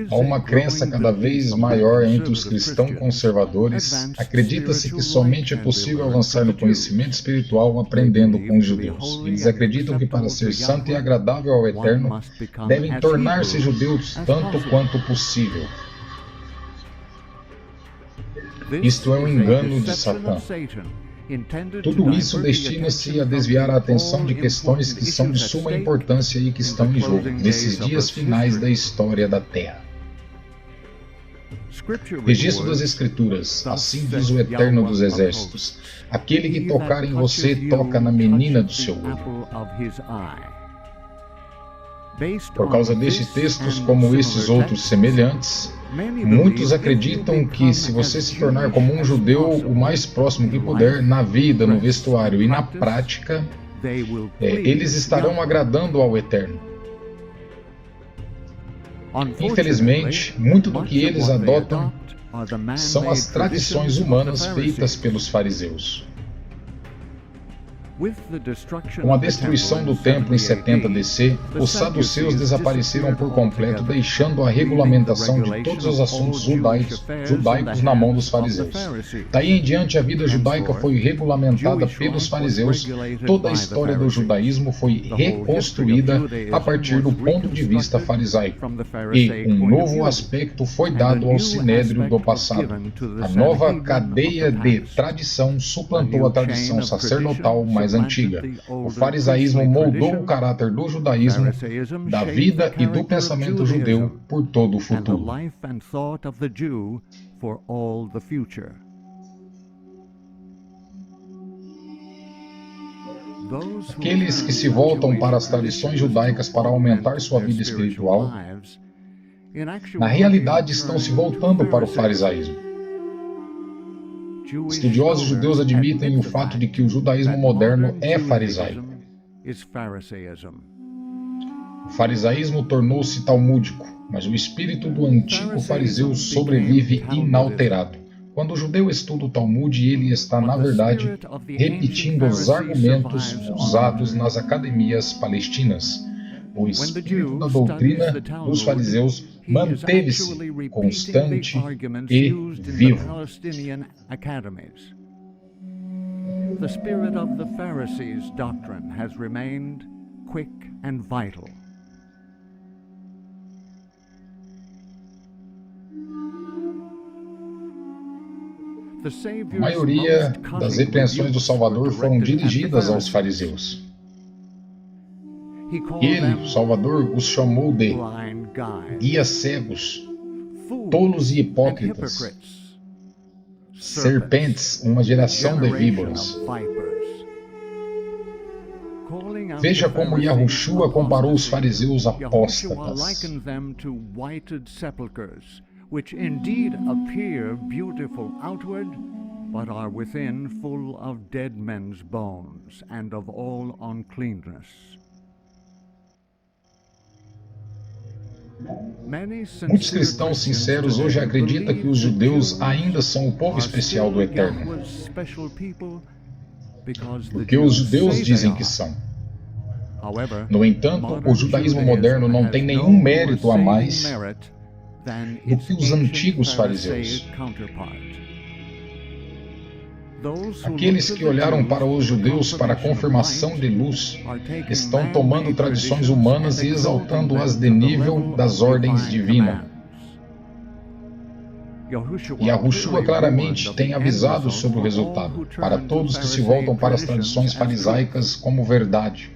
Há uma crença cada vez maior entre os cristãos conservadores. Acredita-se que somente é possível avançar no conhecimento espiritual aprendendo com os judeus. Eles acreditam que para ser santo e agradável ao Eterno, devem tornar-se judeus tanto quanto possível. Isto é um engano de Satã. Tudo isso destina-se a desviar a atenção de questões que são de suma importância e que estão em jogo nesses dias finais da história da Terra. Registro das Escrituras, assim diz o Eterno dos Exércitos: aquele que tocar em você toca na menina do seu olho. Por causa destes textos, como esses outros semelhantes, muitos acreditam que se você se tornar como um judeu o mais próximo que puder, na vida, no vestuário e na prática, eles estarão agradando ao Eterno. Infelizmente, muito do que eles adotam são as tradições humanas feitas pelos fariseus. Com a destruição do templo em 70 DC, os saduceus desapareceram por completo, deixando a regulamentação de todos os assuntos judaicos na mão dos fariseus. Daí em diante, a vida judaica foi regulamentada pelos fariseus. Toda a história do judaísmo foi reconstruída a partir do ponto de vista farisaico. E um novo aspecto foi dado ao sinédrio do passado. A nova cadeia de tradição suplantou a tradição sacerdotal mais antiga. O farisaísmo moldou o caráter do judaísmo, da vida e do pensamento judeu por todo o futuro. Aqueles que se voltam para as tradições judaicas para aumentar sua vida espiritual, na realidade estão se voltando para o farisaísmo. Estudiosos judeus admitem o fato de que o judaísmo moderno é farisaico. O farisaísmo tornou-se talmúdico, mas o espírito do antigo fariseu sobrevive inalterado. Quando o judeu estuda o Talmud, ele está, na verdade, repetindo os argumentos usados nas academias palestinas. O espírito da doutrina dos fariseus manteve-se constante e vivo. The spirit of the Pharisees' doctrine has remained quick and vital. A maioria das repreensões do Salvador foram dirigidas aos fariseus. Ele, o Salvador, os chamou de guias cegos, tolos e hipócritas, serpentes, uma geração de víboras. Veja como Yahushua comparou os fariseus apóstatas. Which indeed appear beautiful outward, but are within full of dead men's bones and of all uncleanness. Muitos cristãos sinceros hoje acreditam que os judeus ainda são o povo especial do Eterno, porque os judeus dizem que são. No entanto, o judaísmo moderno não tem nenhum mérito a mais do que os antigos fariseus. Aqueles que olharam para os judeus para a confirmação de luz estão tomando tradições humanas e exaltando-as de nível das ordens divinas. Yahushua claramente tem avisado sobre o resultado, para todos que se voltam para as tradições farisaicas como verdade.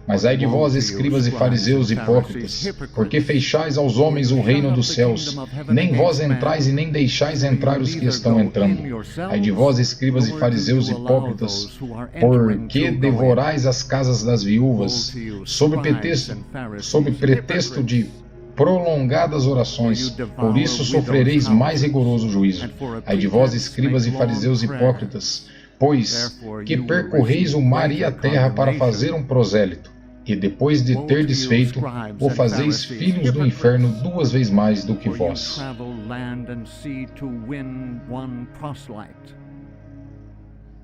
Mas ai de vós, escribas e fariseus hipócritas, porque fechais aos homens o reino dos céus, nem vós entrais e nem deixais entrar os que estão entrando. Ai de vós, escribas e fariseus hipócritas, porque devorais as casas das viúvas, sob pretexto de prolongadas orações, por isso sofrereis mais rigoroso juízo. Ai de vós, escribas e fariseus hipócritas, pois que percorreis o mar e a terra para fazer um prosélito, e depois de ter desfeito, o fazeis filhos do inferno 2 vezes mais do que vós.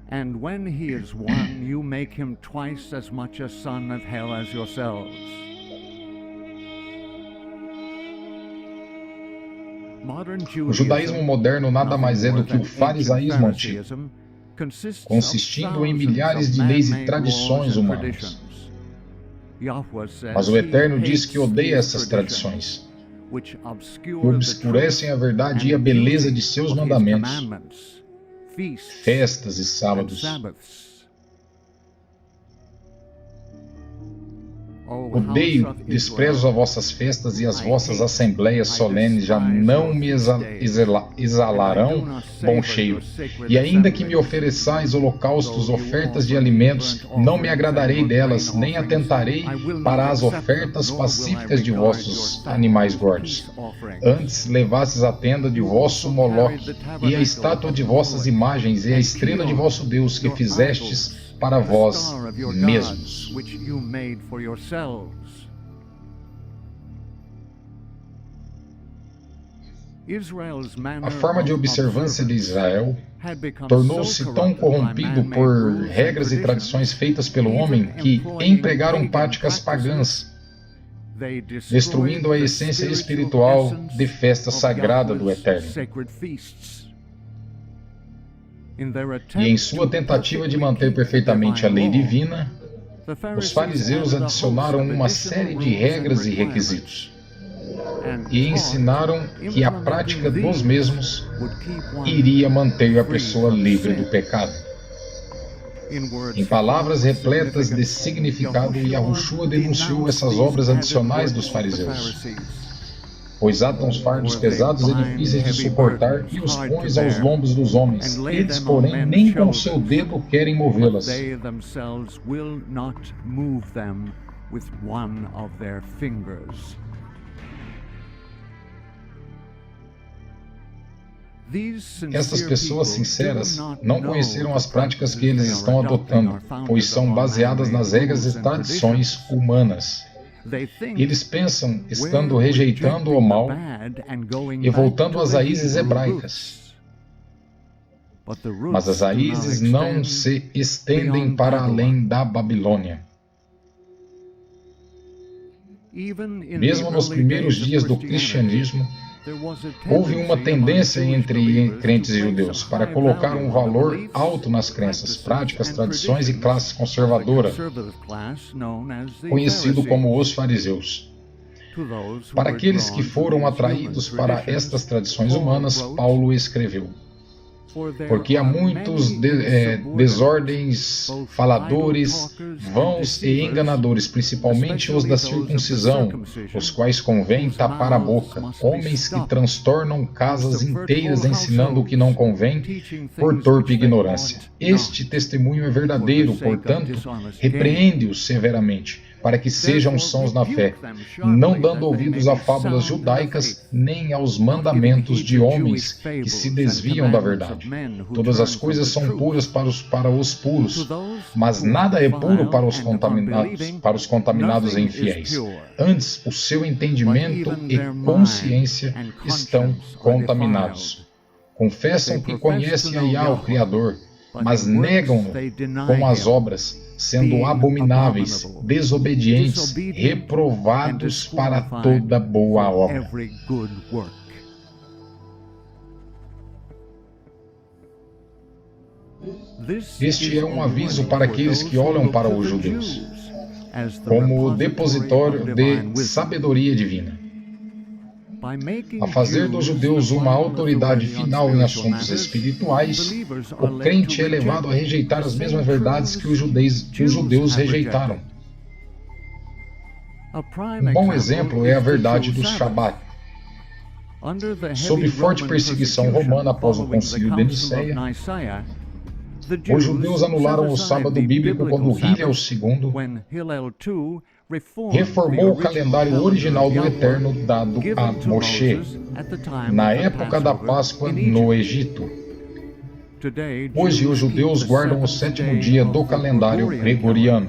And when he is won, you make him twice as much a son of hell as yourselves. O judaísmo moderno nada mais é do que o farisaísmo antigo, consistindo em milhares de leis e tradições humanas. Mas o Eterno diz que odeia essas tradições, que obscurecem a verdade e a beleza de seus mandamentos, festas e sábados. Odeio, desprezo as vossas festas e as vossas assembleias solenes já não me exalarão bom cheiro. E ainda que me ofereçais holocaustos, ofertas de alimentos, não me agradarei delas, nem atentarei para as ofertas pacíficas de vossos animais gordos. Antes levastes a tenda de vosso Moloque, e a estátua de vossas imagens, e a estrela de vosso Deus, que fizestes para vós mesmos. A forma de observância de Israel tornou-se tão corrompido por regras e tradições feitas pelo homem que empregaram práticas pagãs, destruindo a essência espiritual de festa sagrada do Eterno. E em sua tentativa de manter perfeitamente a lei divina, os fariseus adicionaram uma série de regras e requisitos, e ensinaram que a prática dos mesmos iria manter a pessoa livre do pecado. Em palavras repletas de significado, Yahushua denunciou essas obras adicionais dos fariseus, pois atam os fardos pesados e difíceis de suportar e os põem aos lombos dos homens. Eles, porém, nem com o seu dedo querem movê-las. Estas pessoas sinceras não conheceram as práticas que eles estão adotando, pois são baseadas nas regras e tradições humanas. Eles pensam, estando rejeitando o mal e voltando às raízes hebraicas. Mas as raízes não se estendem para além da Babilônia. Mesmo nos primeiros dias do cristianismo, houve uma tendência entre crentes e judeus para colocar um valor alto nas crenças, práticas, tradições e classes conservadora, conhecido como os fariseus. Para aqueles que foram atraídos para estas tradições humanas, Paulo escreveu: porque há muitos desordens, faladores, vãos e enganadores, principalmente os da circuncisão, os quais convém tapar a boca, homens que transtornam casas inteiras ensinando o que não convém por torpe ignorância. Este testemunho é verdadeiro, portanto, repreende-os severamente, para que sejam sãos na fé, não dando ouvidos a fábulas judaicas, nem aos mandamentos de homens que se desviam da verdade. Todas as coisas são puras para os puros, mas nada é puro para os contaminados e infiéis. Antes, o seu entendimento e consciência estão contaminados. Confessam que conhecem a Yahweh, o Criador, mas negam-no com as obras, sendo abomináveis, desobedientes, reprovados para toda boa obra. Este é um aviso para aqueles que olham para os judeus como o depositório de sabedoria divina. A fazer dos judeus uma autoridade final em assuntos espirituais, o crente é levado a rejeitar as mesmas verdades que os judeus rejeitaram. Um bom exemplo é a verdade do Shabat. Sob forte perseguição romana após o concílio de Niceia, os judeus anularam o sábado bíblico quando Hillel II reformou o calendário original do Eterno dado a Moshe, na época da Páscoa no Egito. Hoje os judeus guardam o sétimo dia do calendário gregoriano.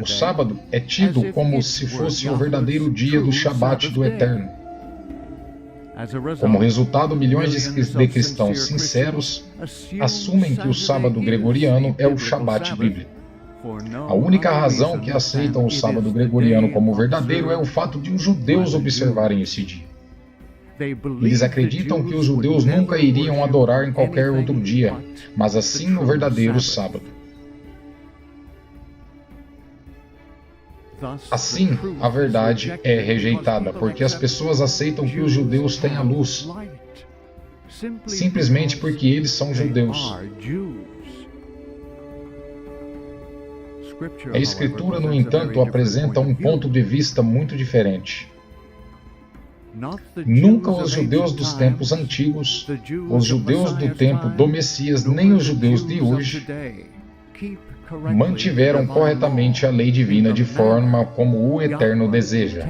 O sábado é tido como se fosse o verdadeiro dia do Shabat do Eterno. Como resultado, milhões de cristãos sinceros assumem que o sábado gregoriano é o Shabat bíblico. A única razão que aceitam o sábado gregoriano como verdadeiro é o fato de os judeus observarem esse dia. Eles acreditam que os judeus nunca iriam adorar em qualquer outro dia, mas assim no verdadeiro sábado. Assim, a verdade é rejeitada, porque as pessoas aceitam que os judeus têm a luz, simplesmente porque eles são judeus. A Escritura, no entanto, apresenta um ponto de vista muito diferente. Nunca os judeus dos tempos antigos, os judeus do tempo do Messias, nem os judeus de hoje mantiveram corretamente a lei divina de forma como o Eterno deseja.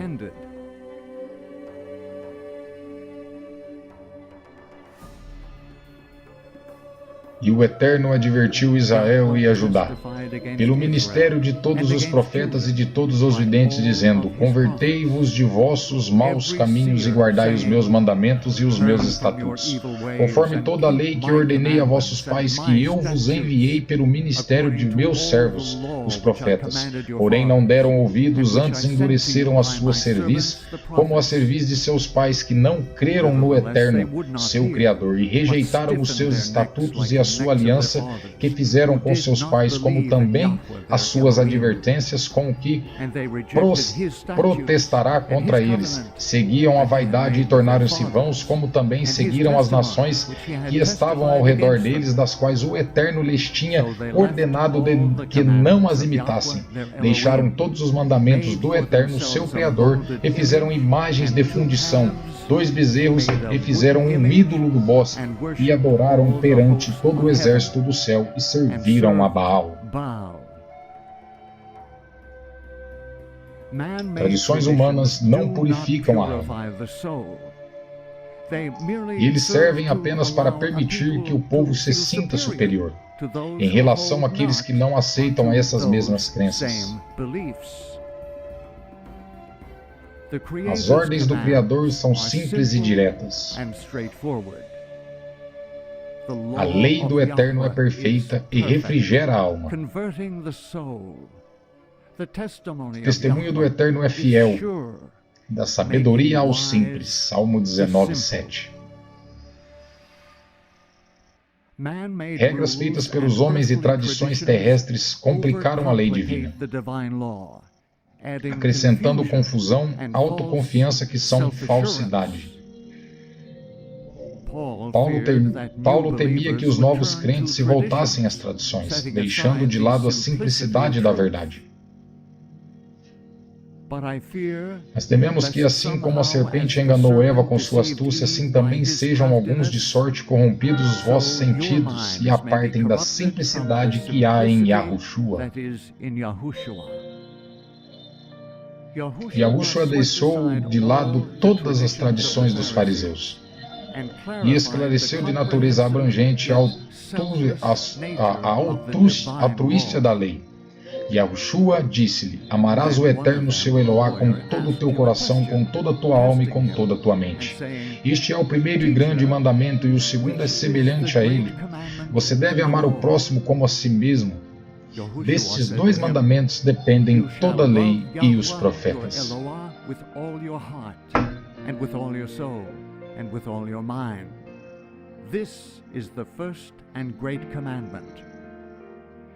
E o Eterno advertiu Israel e a Judá, pelo ministério de todos os profetas e de todos os videntes, dizendo: Convertei-vos de vossos maus caminhos e guardai os meus mandamentos e os meus estatutos, conforme toda a lei que ordenei a vossos pais, que eu vos enviei pelo ministério de meus servos, os profetas. Porém não deram ouvidos, antes endureceram a sua cerviz, como a cerviz de seus pais, que não creram no Eterno, seu Criador, e rejeitaram os seus estatutos e a sua aliança que fizeram com seus pais, como também as suas advertências, com que protestará contra eles. Seguiam a vaidade e tornaram-se vãos, como também seguiram as nações que estavam ao redor deles, das quais o Eterno lhes tinha ordenado que não as imitassem. Deixaram todos os mandamentos do Eterno, seu Criador, e fizeram imagens de fundição, 2 bezerros, e fizeram um ídolo do bosque, e adoraram perante todo o exército do céu, e serviram a Baal. Tradições humanas não purificam a alma. E eles servem apenas para permitir que o povo se sinta superior em relação àqueles que não aceitam essas mesmas crenças. As ordens do Criador são simples e diretas. A lei do Eterno é perfeita e refrigera a alma. O testemunho do Eterno é fiel, da sabedoria aos simples. Salmo 19:7. Regras feitas pelos homens e tradições terrestres complicaram a lei divina, acrescentando confusão, autoconfiança, que são falsidade. Paulo temia que os novos crentes se voltassem às tradições, deixando de lado a simplicidade da verdade. Mas tememos que, assim como a serpente enganou Eva com sua astúcia, assim também sejam alguns de sorte corrompidos os vossos sentidos e apartem da simplicidade que há em Yahushua. Yahushua deixou de lado todas as tradições dos fariseus e esclareceu de natureza abrangente a altruística da lei. Yahushua disse-lhe: Amarás o Eterno seu Eloá com todo o teu coração, com toda a tua alma e com toda a tua mente. Este é o primeiro e grande mandamento, e o segundo é semelhante a ele. Você deve amar o próximo como a si mesmo. Destes 2 mandamentos dependem toda a lei e os profetas. This is the first and great commandment.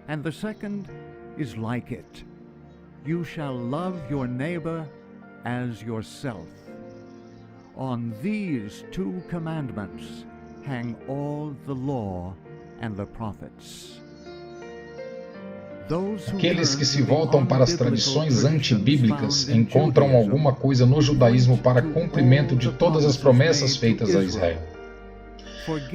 And the second is like it. You shall love your neighbor as yourself. On these 2 commandments hang all the law and the prophets. Aqueles que se voltam para as tradições antibíblicas encontram alguma coisa no judaísmo para cumprimento de todas as promessas feitas a Israel.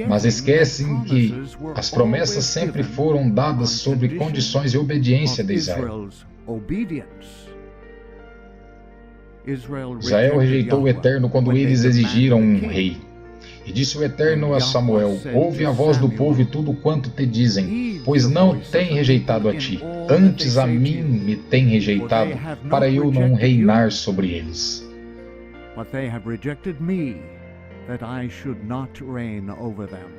Mas esquecem que as promessas sempre foram dadas sobre condições de obediência de Israel. Israel rejeitou o Eterno quando eles exigiram um rei. E disse o Eterno a Samuel: Ouve a voz do povo e tudo quanto te dizem, pois não tem rejeitado a ti, antes a mim me tem rejeitado, para eu não reinar sobre eles. But they have rejected me, that I should not reign over them.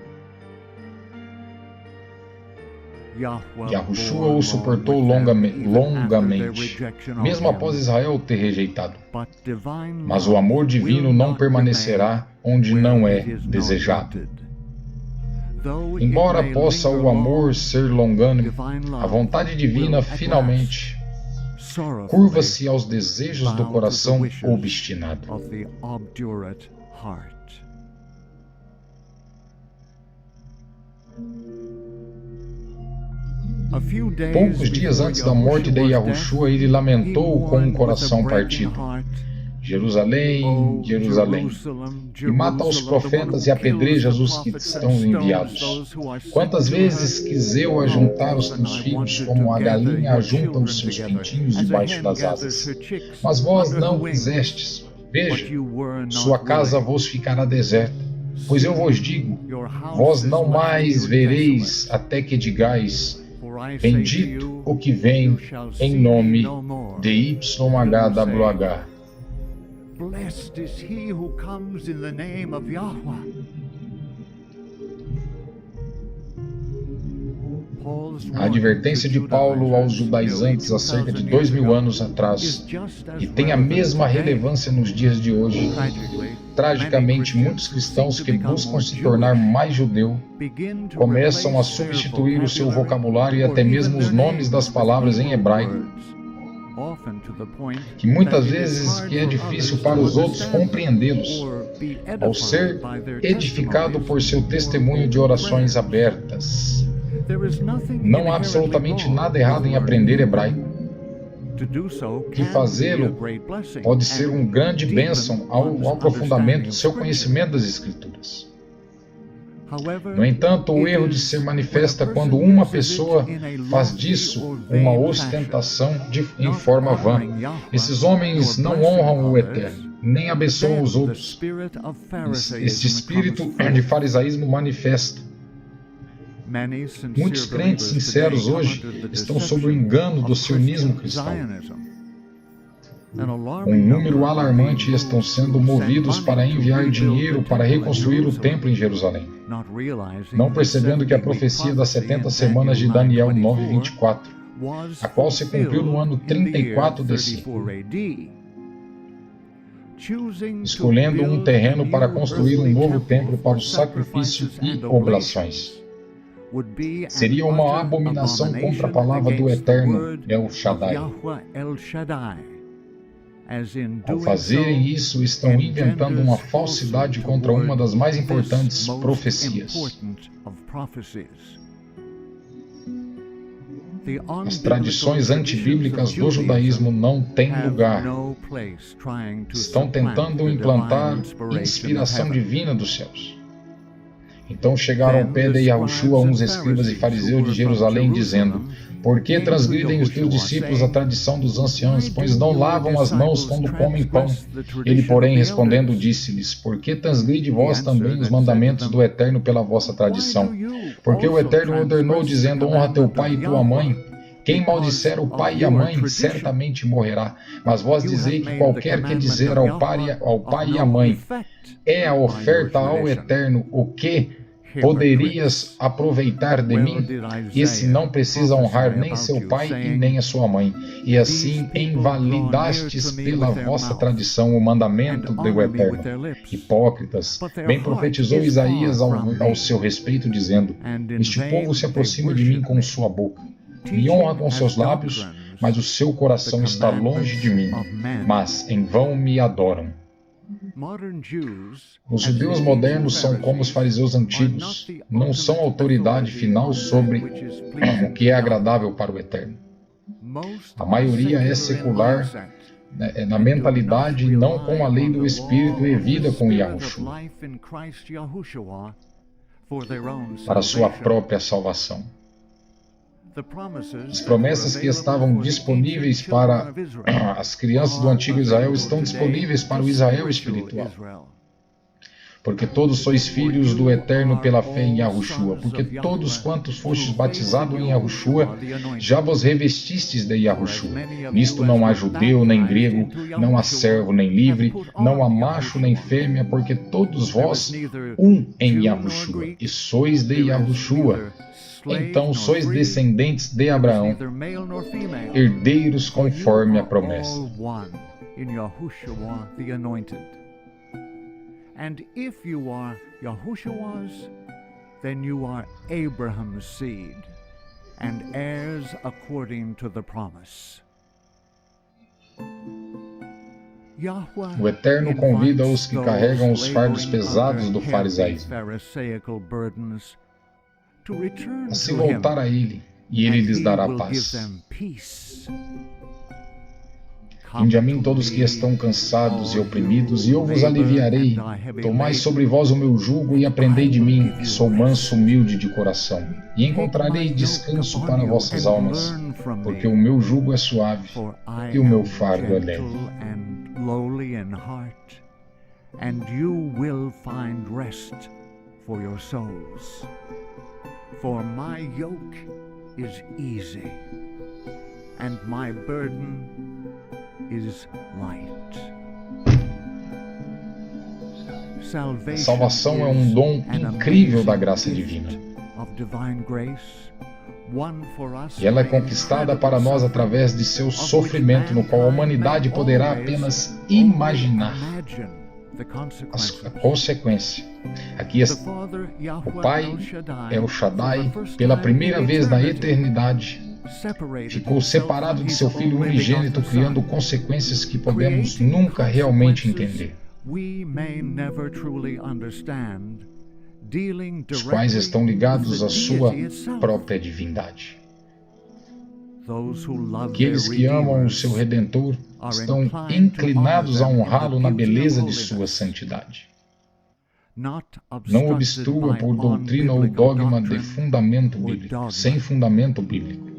Yahushua o suportou longamente, mesmo após Israel ter rejeitado. Mas o amor divino não permanecerá onde não é desejado. Embora possa o amor ser longânimo, a vontade divina finalmente curva-se aos desejos do coração obstinado. Poucos dias antes da morte de Yahushua, ele lamentou com um coração partido: Jerusalém, Jerusalém, e mata os profetas e apedreja os que estão enviados. Quantas vezes quis eu ajuntar os teus filhos, como a galinha ajunta os seus pintinhos debaixo das asas. Mas vós não quisestes. Veja, sua casa vos ficará deserta. Pois eu vos digo, vós não mais vereis até que digais: bendito o que vem em nome de YHWH. Blessed is he who comes in the name of Yahweh. A advertência de Paulo aos judaizantes há cerca de 2000 anos atrás, e tem a mesma relevância nos dias de hoje. Tragicamente, muitos cristãos que buscam se tornar mais judeu começam a substituir o seu vocabulário e até mesmo os nomes das palavras em hebraico, que muitas vezes é difícil para os outros compreendê-los, ao ser edificado por seu testemunho de orações abertas. Não há absolutamente nada errado em aprender hebraico. Que fazê-lo pode ser uma grande bênção ao aprofundamento do seu conhecimento das Escrituras. No entanto, o erro de se manifesta quando uma pessoa faz disso uma ostentação em forma vã. Esses homens não honram o Eterno, nem abençoam os outros. Este espírito de farisaísmo manifesta. Muitos crentes sinceros hoje estão sob o engano do sionismo cristão. Um número alarmante estão sendo movidos para enviar dinheiro para reconstruir o templo em Jerusalém, não percebendo que a profecia das 70 semanas de Daniel 9:24, a qual se cumpriu no ano 34 DC, escolhendo um terreno para construir um novo templo para o sacrifício e oblações. Seria uma abominação contra a palavra do Eterno, El Shaddai. Ao fazerem isso, estão inventando uma falsidade contra uma das mais importantes profecias. As tradições antibíblicas do judaísmo não têm lugar. Estão tentando implantar inspiração divina dos céus. Então chegaram ao pé de Yahushua uns escribas e fariseus de Jerusalém, dizendo: por que transgridem os teus discípulos a tradição dos anciãos, pois não lavam as mãos quando comem pão? Ele, porém, respondendo, disse-lhes: por que transgride vós também os mandamentos do Eterno pela vossa tradição? Porque o Eterno ordenou, dizendo: honra teu pai e tua mãe. Quem maldisser o pai e a mãe, certamente morrerá. Mas vós dizei que qualquer que dizer ao pai e à mãe, é a oferta ao Eterno, o que poderias aproveitar de mim? Esse não precisa honrar nem seu pai e nem a sua mãe. E assim invalidastes pela vossa tradição o mandamento do Eterno. Hipócritas, bem profetizou Isaías ao seu respeito, dizendo: este povo se aproxima de mim com sua boca, me honra com seus lábios, mas o seu coração está longe de mim, mas em vão me adoram. Os judeus modernos são como os fariseus antigos, não são autoridade final sobre o que é agradável para o Eterno. A maioria é secular na mentalidade e não com a lei do Espírito e vida com Yahushua, para sua própria salvação. As promessas que estavam disponíveis para as crianças do antigo Israel estão disponíveis para o Israel espiritual. Porque todos sois filhos do Eterno pela fé em Yahushua. Porque todos quantos fostes batizados em Yahushua, já vos revestistes de Yahushua. Nisto não há judeu nem grego, não há servo nem livre, não há macho nem fêmea, porque todos vós um em Yahushua, e sois de Yahushua. então sois descendentes de Abraão, herdeiros conforme a promessa. And if you are Yahushua's, then you are Abraham's seed, and heirs according to the promise. O Eterno convida os que carregam os fardos pesados do farisaísmo a se voltar a Ele, e Ele lhes dará paz. Vinde a mim todos que estão cansados e oprimidos, e eu vos aliviarei. Tomai sobre vós o meu jugo e aprendei de mim, que sou manso, humilde de coração, e encontrarei descanso para vossas almas, porque o meu jugo é suave e o meu fardo é leve. For my yoke is easy, and my burden is light. A salvação é um dom incrível da graça divina. E ela é conquistada para nós através de seu sofrimento, no qual a humanidade poderá apenas imaginar a consequência. Aqui o Pai, El Shaddai, pela primeira vez na eternidade, ficou separado de seu Filho unigênito, criando consequências que podemos nunca realmente entender, os quais estão ligados à sua própria divindade. Aqueles que amam o seu Redentor estão inclinados a honrá-lo na beleza de sua santidade. Não obstrua por doutrina ou dogma de fundamento bíblico, sem fundamento bíblico.